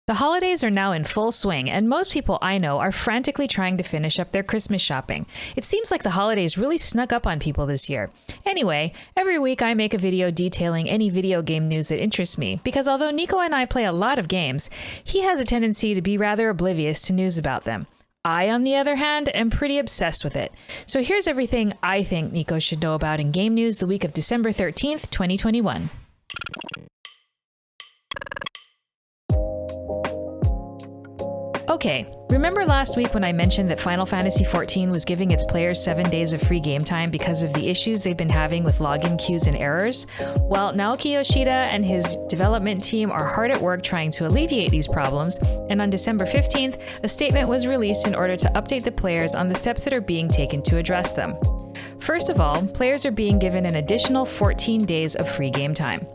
The holidays are now in full swing, and most people I know are frantically trying to finish up their Christmas shopping. It seems like the holidays really snuck up on people this year. Anyway, every week I make a video detailing any video game news that interests me, because although Nico and I play a lot of games, he has a tendency to be rather oblivious to news about them. I, on the other hand, am pretty obsessed with it. So here's everything I think Nico should know about in game news the week of December 13th, 2021. Okay, remember last week when I mentioned that Final Fantasy XIV was giving its players 7 days of free game time because of the issues they've been having with login queues and errors? Well, Naoki Yoshida and his development team are hard at work trying to alleviate these problems, and on December 15th, a statement was released in order to update the players on the steps that are being taken to address them. First of all, players are being given an additional 14 days of free game time.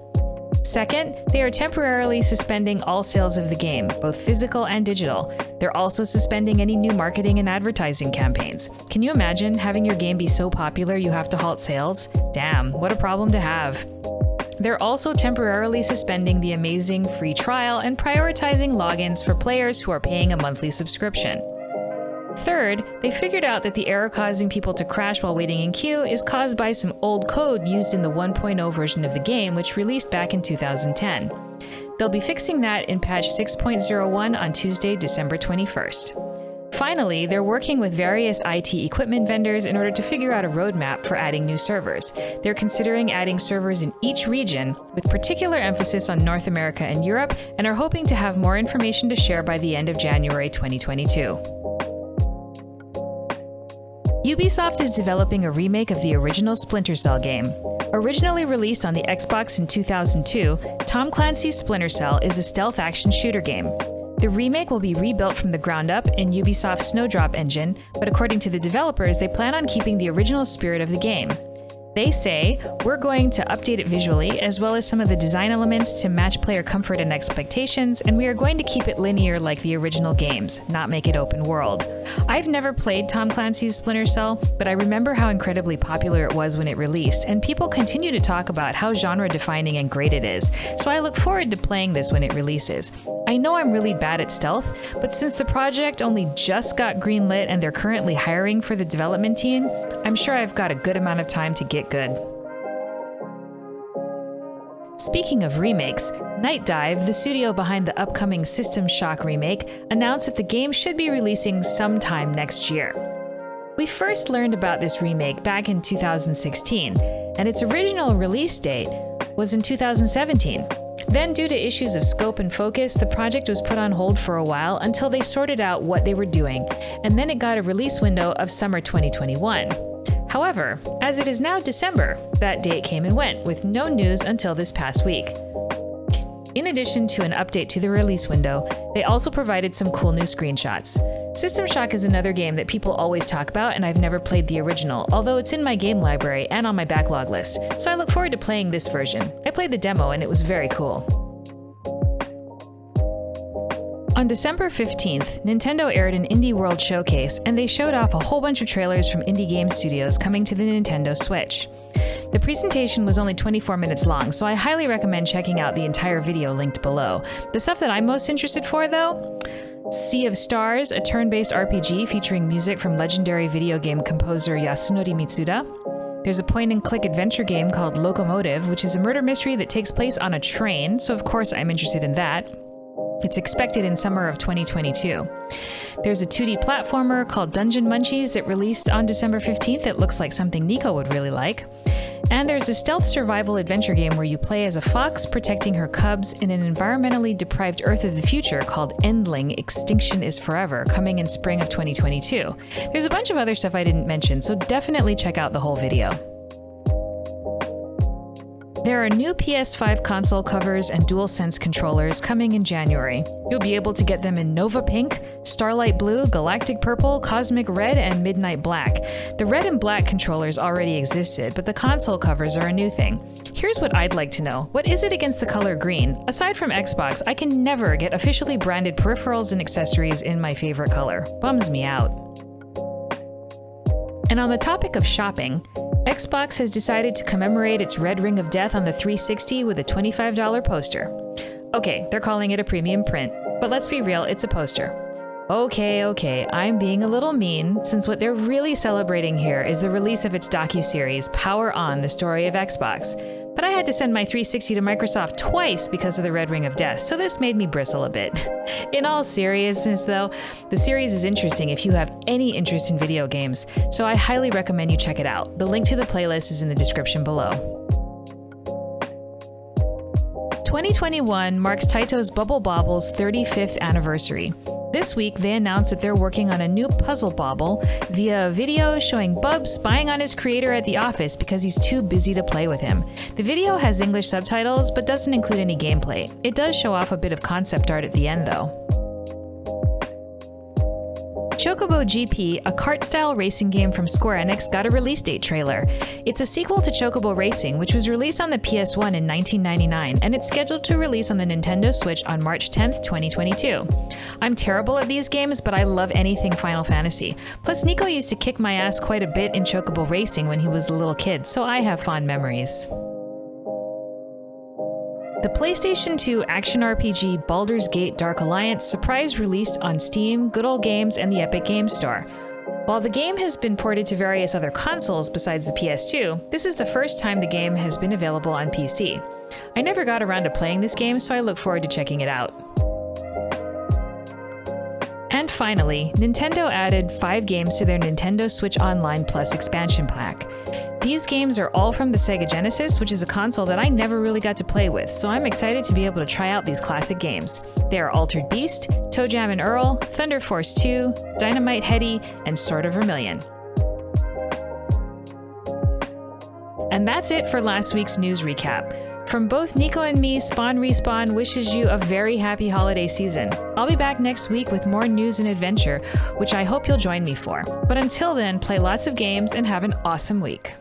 Second, they are temporarily suspending all sales of the game, both physical and digital. They're also suspending any new marketing and advertising campaigns. Can you imagine having your game be so popular you have to halt sales? Damn, what a problem to have. They're also temporarily suspending the amazing free trial and prioritizing logins for players who are paying a monthly subscription. Third, they figured out that the error causing people to crash while waiting in queue is caused by some old code used in the 1.0 version of the game, which released back in 2010. They'll be fixing that in patch 6.01 on Tuesday, December 21st. Finally, they're working with various IT equipment vendors in order to figure out a roadmap for adding new servers. They're considering adding servers in each region, with particular emphasis on North America and Europe, and are hoping to have more information to share by the end of January 2022. Ubisoft is developing a remake of the original Splinter Cell game. Originally released on the Xbox in 2002, Tom Clancy's Splinter Cell is a stealth action shooter game. The remake will be rebuilt from the ground up in Ubisoft's Snowdrop engine, but according to the developers, they plan on keeping the original spirit of the game. They say, "We're going to update it visually, as well as some of the design elements to match player comfort and expectations, and we are going to keep it linear like the original games, not make it open world." I've never played Tom Clancy's Splinter Cell, but I remember how incredibly popular it was when it released, and people continue to talk about how genre-defining and great it is, so I look forward to playing this when it releases. I know I'm really bad at stealth, but since the project only just got greenlit and they're currently hiring for the development team, I'm sure I've got a good amount of time to get good. Speaking of remakes, Night Dive, the studio behind the upcoming System Shock remake, announced that the game should be releasing sometime next year. We first learned about this remake back in 2016, and its original release date was in 2017. Then, due to issues of scope and focus, the project was put on hold for a while until they sorted out what they were doing, and then it got a release window of summer 2021. However, as it is now December, that date came and went, with no news until this past week. In addition to an update to the release window, they also provided some cool new screenshots. System Shock is another game that people always talk about, and I've never played the original, although it's in my game library and on my backlog list, so I look forward to playing this version. I played the demo and it was very cool. On December 15th, Nintendo aired an Indie World showcase, and they showed off a whole bunch of trailers from indie game studios coming to the Nintendo Switch. The presentation was only 24 minutes long, so I highly recommend checking out the entire video linked below. The stuff that I'm most interested for, though? Sea of Stars, a turn-based RPG featuring music from legendary video game composer Yasunori Mitsuda. There's a point-and-click adventure game called Locomotive, which is a murder mystery that takes place on a train, so of course I'm interested in that. It's expected in summer of 2022. There's a 2D platformer called Dungeon Munchies that released on December 15th that looks like something Nico would really like. And there's a stealth survival adventure game where you play as a fox protecting her cubs in an environmentally deprived Earth of the future called Endling: Extinction is Forever, coming in spring of 2022. There's a bunch of other stuff I didn't mention, so definitely check out the whole video. There are new PS5 console covers and DualSense controllers coming in January. You'll be able to get them in Nova Pink, Starlight Blue, Galactic Purple, Cosmic Red, and Midnight Black. The red and black controllers already existed, but the console covers are a new thing. Here's what I'd like to know. What is it against the color green? Aside from Xbox, I can never get officially branded peripherals and accessories in my favorite color. Bums me out. And on the topic of shopping, Xbox has decided to commemorate its Red Ring of Death on the 360 with a $25 poster. Okay, they're calling it a premium print. But let's be real, it's a poster. Okay, I'm being a little mean, since what they're really celebrating here is the release of its docuseries, Power On, the Story of Xbox. But I had to send my 360 to Microsoft twice because of the Red Ring of Death, so this made me bristle a bit. In all seriousness though, the series is interesting if you have any interest in video games, so I highly recommend you check it out. The link to the playlist is in the description below. 2021 marks Taito's Bubble Bobble's 35th anniversary. This week, they announced that they're working on a new puzzle bobble via a video showing Bub spying on his creator at the office because he's too busy to play with him. The video has English subtitles, but doesn't include any gameplay. It does show off a bit of concept art at the end, though. Chocobo GP, a kart-style racing game from Square Enix, got a release date trailer. It's a sequel to Chocobo Racing, which was released on the PS1 in 1999, and it's scheduled to release on the Nintendo Switch on March 10th, 2022. I'm terrible at these games, but I love anything Final Fantasy. Plus, Nico used to kick my ass quite a bit in Chocobo Racing when he was a little kid, so I have fond memories. The PlayStation 2 action RPG Baldur's Gate Dark Alliance surprise released on Steam, Good Old Games, and the Epic Games Store. While the game has been ported to various other consoles besides the PS2, this is the first time the game has been available on PC. I never got around to playing this game, so I look forward to checking it out. And finally, Nintendo added 5 games to their Nintendo Switch Online Plus expansion pack. These games are all from the Sega Genesis, which is a console that I never really got to play with, so I'm excited to be able to try out these classic games. They are Altered Beast, Toe Jam and Earl, Thunder Force 2, Dynamite Headdy, and Sword of Vermilion. And that's it for last week's news recap. From both Nico and me, Spawn Respawn wishes you a very happy holiday season. I'll be back next week with more news and adventure, which I hope you'll join me for. But until then, play lots of games and have an awesome week.